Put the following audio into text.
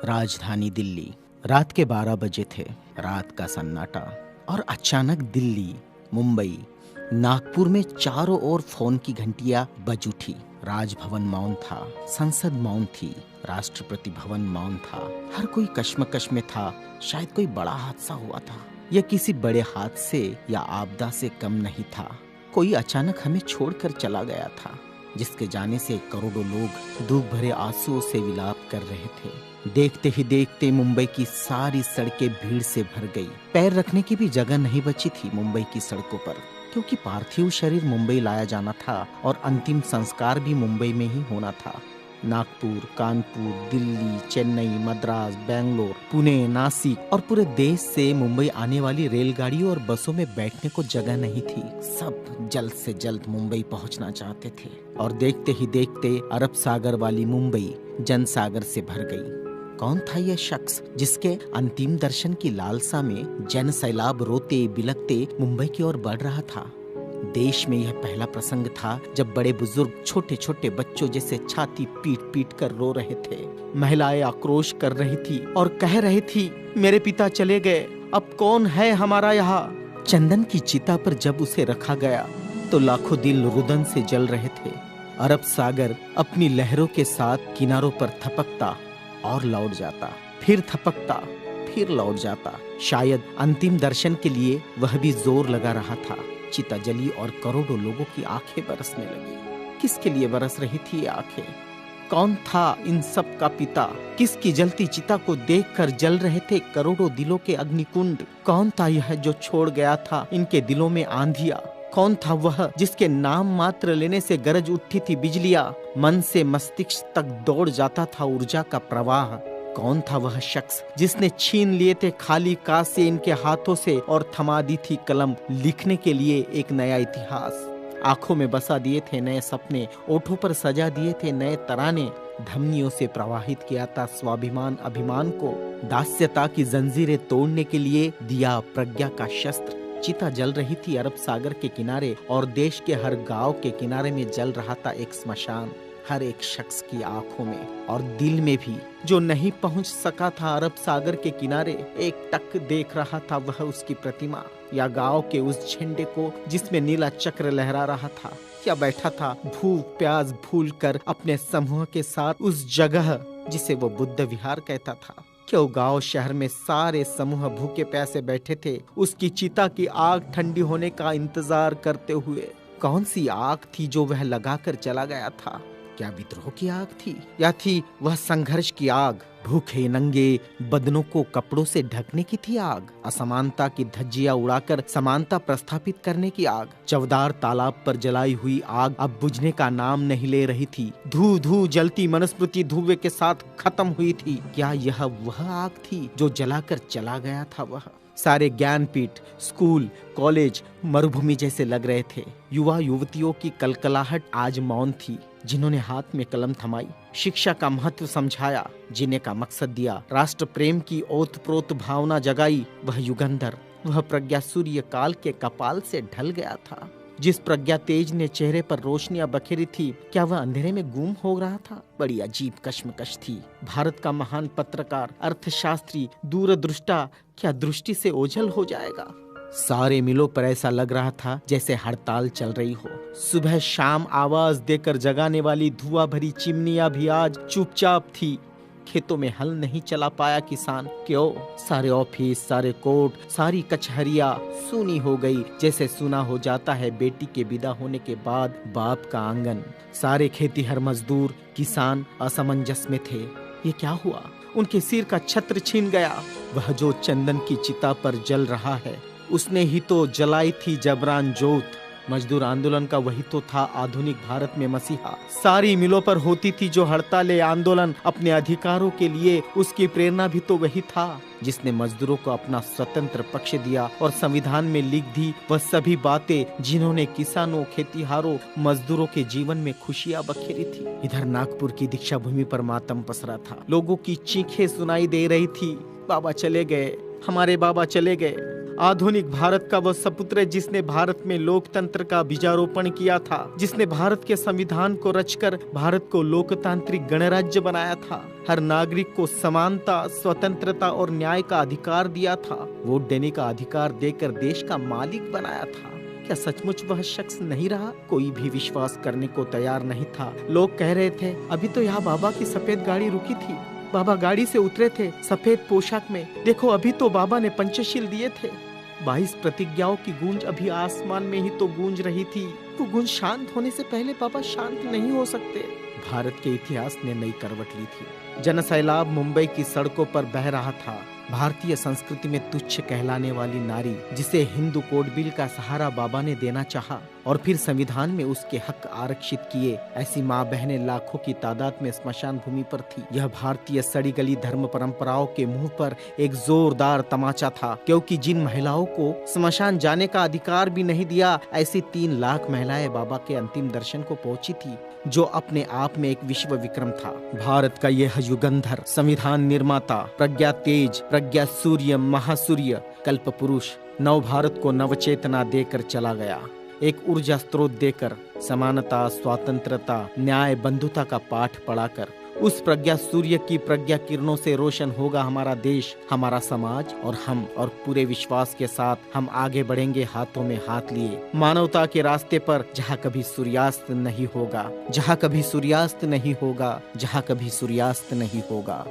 राजधानी दिल्ली। रात के 12 बजे थे। रात का सन्नाटा। और अचानक दिल्ली, मुंबई, नागपुर में चारों ओर फोन की घंटियां बज उठी। राजभवन मौन था, संसद मौन थी, राष्ट्रपति भवन मौन था। हर कोई कश्मकश में था। शायद कोई बड़ा हादसा हुआ था। यह किसी बड़े हादसे या आपदा से कम नहीं था। कोई अचानक हमें छोड़कर चला गया था, जिसके जाने से करोड़ों लोग दुख भरे आंसुओं से विलाप कर रहे थे। देखते ही देखते मुंबई की सारी सड़कें भीड़ से भर गई। पैर रखने की भी जगह नहीं बची थी मुंबई की सड़कों पर, क्योंकि पार्थिव शरीर मुंबई लाया जाना था और अंतिम संस्कार भी मुंबई में ही होना था। नागपुर, कानपुर, दिल्ली, चेन्नई, मद्रास, बेंगलोर, पुणे, नासिक और पूरे देश से मुंबई आने वाली रेलगाड़ियों और बसों में बैठने को जगह नहीं थी। सब जल्द से जल्द मुंबई पहुंचना चाहते थे और देखते ही देखते अरब सागर वाली मुंबई जनसागर से भर गई। कौन था यह शख्स जिसके अंतिम दर्शन की लालसा में जन सैलाब रोते बिलखते मुंबई की ओर बढ़ रहा था? देश में यह पहला प्रसंग था जब बड़े बुजुर्ग छोटे छोटे बच्चों जैसे छाती पीट पीट कर रो रहे थे। महिलाएं आक्रोश कर रही थी और कह रही थी, मेरे पिता चले गए, अब कौन है हमारा यहाँ। चंदन की चिता पर जब उसे रखा गया तो लाखों दिल रुदन से जल रहे थे। अरब सागर अपनी लहरों के साथ किनारों पर थपकता और लौट जाता, फिर थपकता, फिर लौट जाता। शायद अंतिम दर्शन के लिए वह भी जोर लगा रहा था। चिता जली और करोड़ों लोगों की आंखें बरसने लगी। किसके लिए बरस रही थी ये आंखें? कौन था इन सब का पिता? किसकी जलती चिता को देखकर जल रहे थे करोड़ों दिलों के अग्निकुंड? कौन था यह जो छोड़ गया था इनके दिलों में आंधिया? कौन था वह जिसके नाम मात्र लेने से गरज उठती थी बिजलियां, मन से मस्तिष्क तक दौड़ जाता था ऊर्जा का प्रवाह? कौन था वह शख्स जिसने छीन लिए थे खाली कासे इनके हाथों से और थमा दी थी कलम लिखने के लिए एक नया इतिहास? आंखों में बसा दिए थे नए सपने, ओठों पर सजा दिए थे नए तराने, धमनियों से प्रवाहित किया था स्वाभिमान अभिमान को, दास्यता की जंजीरें तोड़ने के लिए दिया प्रज्ञा का शस्त्र। चिता जल रही थी अरब सागर के किनारे और देश के हर गांव के किनारे में जल रहा था एक स्मशान। हर एक शख्स की आंखों में और दिल में भी जो नहीं पहुंच सका था अरब सागर के किनारे, एक टक देख रहा था वह उसकी प्रतिमा या गांव के उस झंडे को जिसमें नीला चक्र लहरा रहा था, या बैठा था भूख प्यास भूल कर अपने समूह के साथ उस जगह जिसे वो बुद्ध विहार कहता था। क्यों गांव शहर में सारे समूह भूखे प्यासे बैठे थे उसकी चिता की आग ठंडी होने का इंतजार करते हुए? कौन सी आग थी जो वह लगाकर चला गया था? क्या विद्रोह की आग थी या थी वह संघर्ष की आग? भूखे नंगे बदनों को कपड़ों से ढकने की थी आग? असमानता की धज्जियां उड़ाकर समानता प्रस्थापित करने की आग? चवदार तालाब पर जलाई हुई आग अब बुझने का नाम नहीं ले रही थी। धू धू जलती मनुस्मृति धुएं के साथ खत्म हुई थी। क्या यह वह आग थी जो जलाकर चला गया था वह? सारे ज्ञानपीठ, स्कूल, कॉलेज मरुभूमि जैसे लग रहे थे। युवा युवतियों की कलकलाहट आज मौन थी। जिन्होंने हाथ में कलम थमाई, शिक्षा का महत्व समझाया, जीने का मकसद दिया, राष्ट्र प्रेम की ओतप्रोत भावना जगाई, वह युगंधर, वह प्रज्ञा सूर्य काल के कपाल से ढल गया था। जिस प्रज्ञा तेज ने चेहरे पर रोशनियां बखेरी थी, क्या वह अंधेरे में गुम हो रहा था? बड़ी अजीब कश्मकश थी। भारत का महान पत्रकार, अर्थशास्त्री, दूरदृष्टा क्या दृष्टि से ओझल हो जाएगा? सारे मिलों पर ऐसा लग रहा था जैसे हड़ताल चल रही हो। सुबह शाम आवाज देकर जगाने वाली धुआं भरी चिमनियां भी आज चुपचाप थी। खेतों में हल नहीं चला पाया किसान। क्यों? सारे ऑफिस, सारे कोर्ट, सारी कचहरियां सूनी हो गई, जैसे सुना हो जाता है बेटी के विदा होने के बाद बाप का आंगन। सारे खेतीहर मजदूर, किसान असमंजस में थे। ये क्या हुआ? उनके सिर का छत्र छीन गया। वह जो चंदन की चिता पर जल रहा है, उसने ही तो जलाई थी जबरान जोत। मजदूर आंदोलन का वही तो था आधुनिक भारत में मसीहा। सारी मिलों पर होती थी जो हड़तालें आंदोलन अपने अधिकारों के लिए, उसकी प्रेरणा भी तो वही था जिसने मजदूरों को अपना स्वतंत्र पक्ष दिया और संविधान में लिख दी वह सभी बातें जिन्होंने किसानों, खेतीहारों, मजदूरों के जीवन में खुशियां बखेरी थी। इधर नागपुर की दीक्षा भूमि पर मातम पसरा था। लोगों की चीखें सुनाई दे रही थी, बाबा चले गए, हमारे बाबा चले गए। आधुनिक भारत का वह सपुत्र जिसने भारत में लोकतंत्र का बीजारोपण किया था, जिसने भारत के संविधान को रचकर भारत को लोकतांत्रिक गणराज्य बनाया था, हर नागरिक को समानता, स्वतंत्रता और न्याय का अधिकार दिया था, वोट देने का अधिकार देकर देश का मालिक बनाया था। क्या सचमुच वह शख्स नहीं रहा? कोई भी विश्वास करने को तैयार नहीं था। लोग कह रहे थे, अभी तो यहाँ बाबा की सफेद गाड़ी रुकी थी, बाबा गाड़ी से उतरे थे सफेद पोशाक में, देखो अभी तो बाबा ने पंचशील दिए थे। 22 प्रतिज्ञाओं की गूंज अभी आसमान में ही तो गूंज रही थी। वो गूंज शांत होने से पहले बाबा शांत नहीं हो सकते। भारत के इतिहास ने नई करवट ली थी। जनसैलाब मुंबई की सड़कों पर बह रहा था। भारतीय संस्कृति में तुच्छ कहलाने वाली नारी, जिसे हिंदू कोड बिल का सहारा बाबा ने देना चाहा और फिर संविधान में उसके हक आरक्षित किए, ऐसी माँ बहनें लाखों की तादाद में स्मशान भूमि पर थी। यह भारतीय सड़ी गली धर्म परंपराओं के मुंह पर एक जोरदार तमाचा था, क्योंकि जिन महिलाओं को स्मशान जाने का अधिकार भी नहीं दिया, ऐसी 3 लाख महिलाएं बाबा के अंतिम दर्शन को पहुंची थी, जो अपने आप में एक विश्व विक्रम था। भारत का यह युगंधर, संविधान निर्माता, प्रज्ञा तेज, प्रज्ञा सूर्य, महासूर्य, कल्प पुरुष नव भारत को नवचेतना देकर चला गया। एक ऊर्जा स्रोत देकर, समानता, स्वतंत्रता, न्याय, बंधुता का पाठ पढ़ाकर, उस प्रज्ञा सूर्य की प्रज्ञा किरणों से रोशन होगा हमारा देश, हमारा समाज और हम। और पूरे विश्वास के साथ हम आगे बढ़ेंगे हाथों में हाथ लिए, मानवता के रास्ते पर, जहाँ कभी सूर्यास्त नहीं होगा, जहाँ कभी सूर्यास्त नहीं होगा, जहाँ कभी सूर्यास्त नहीं होगा।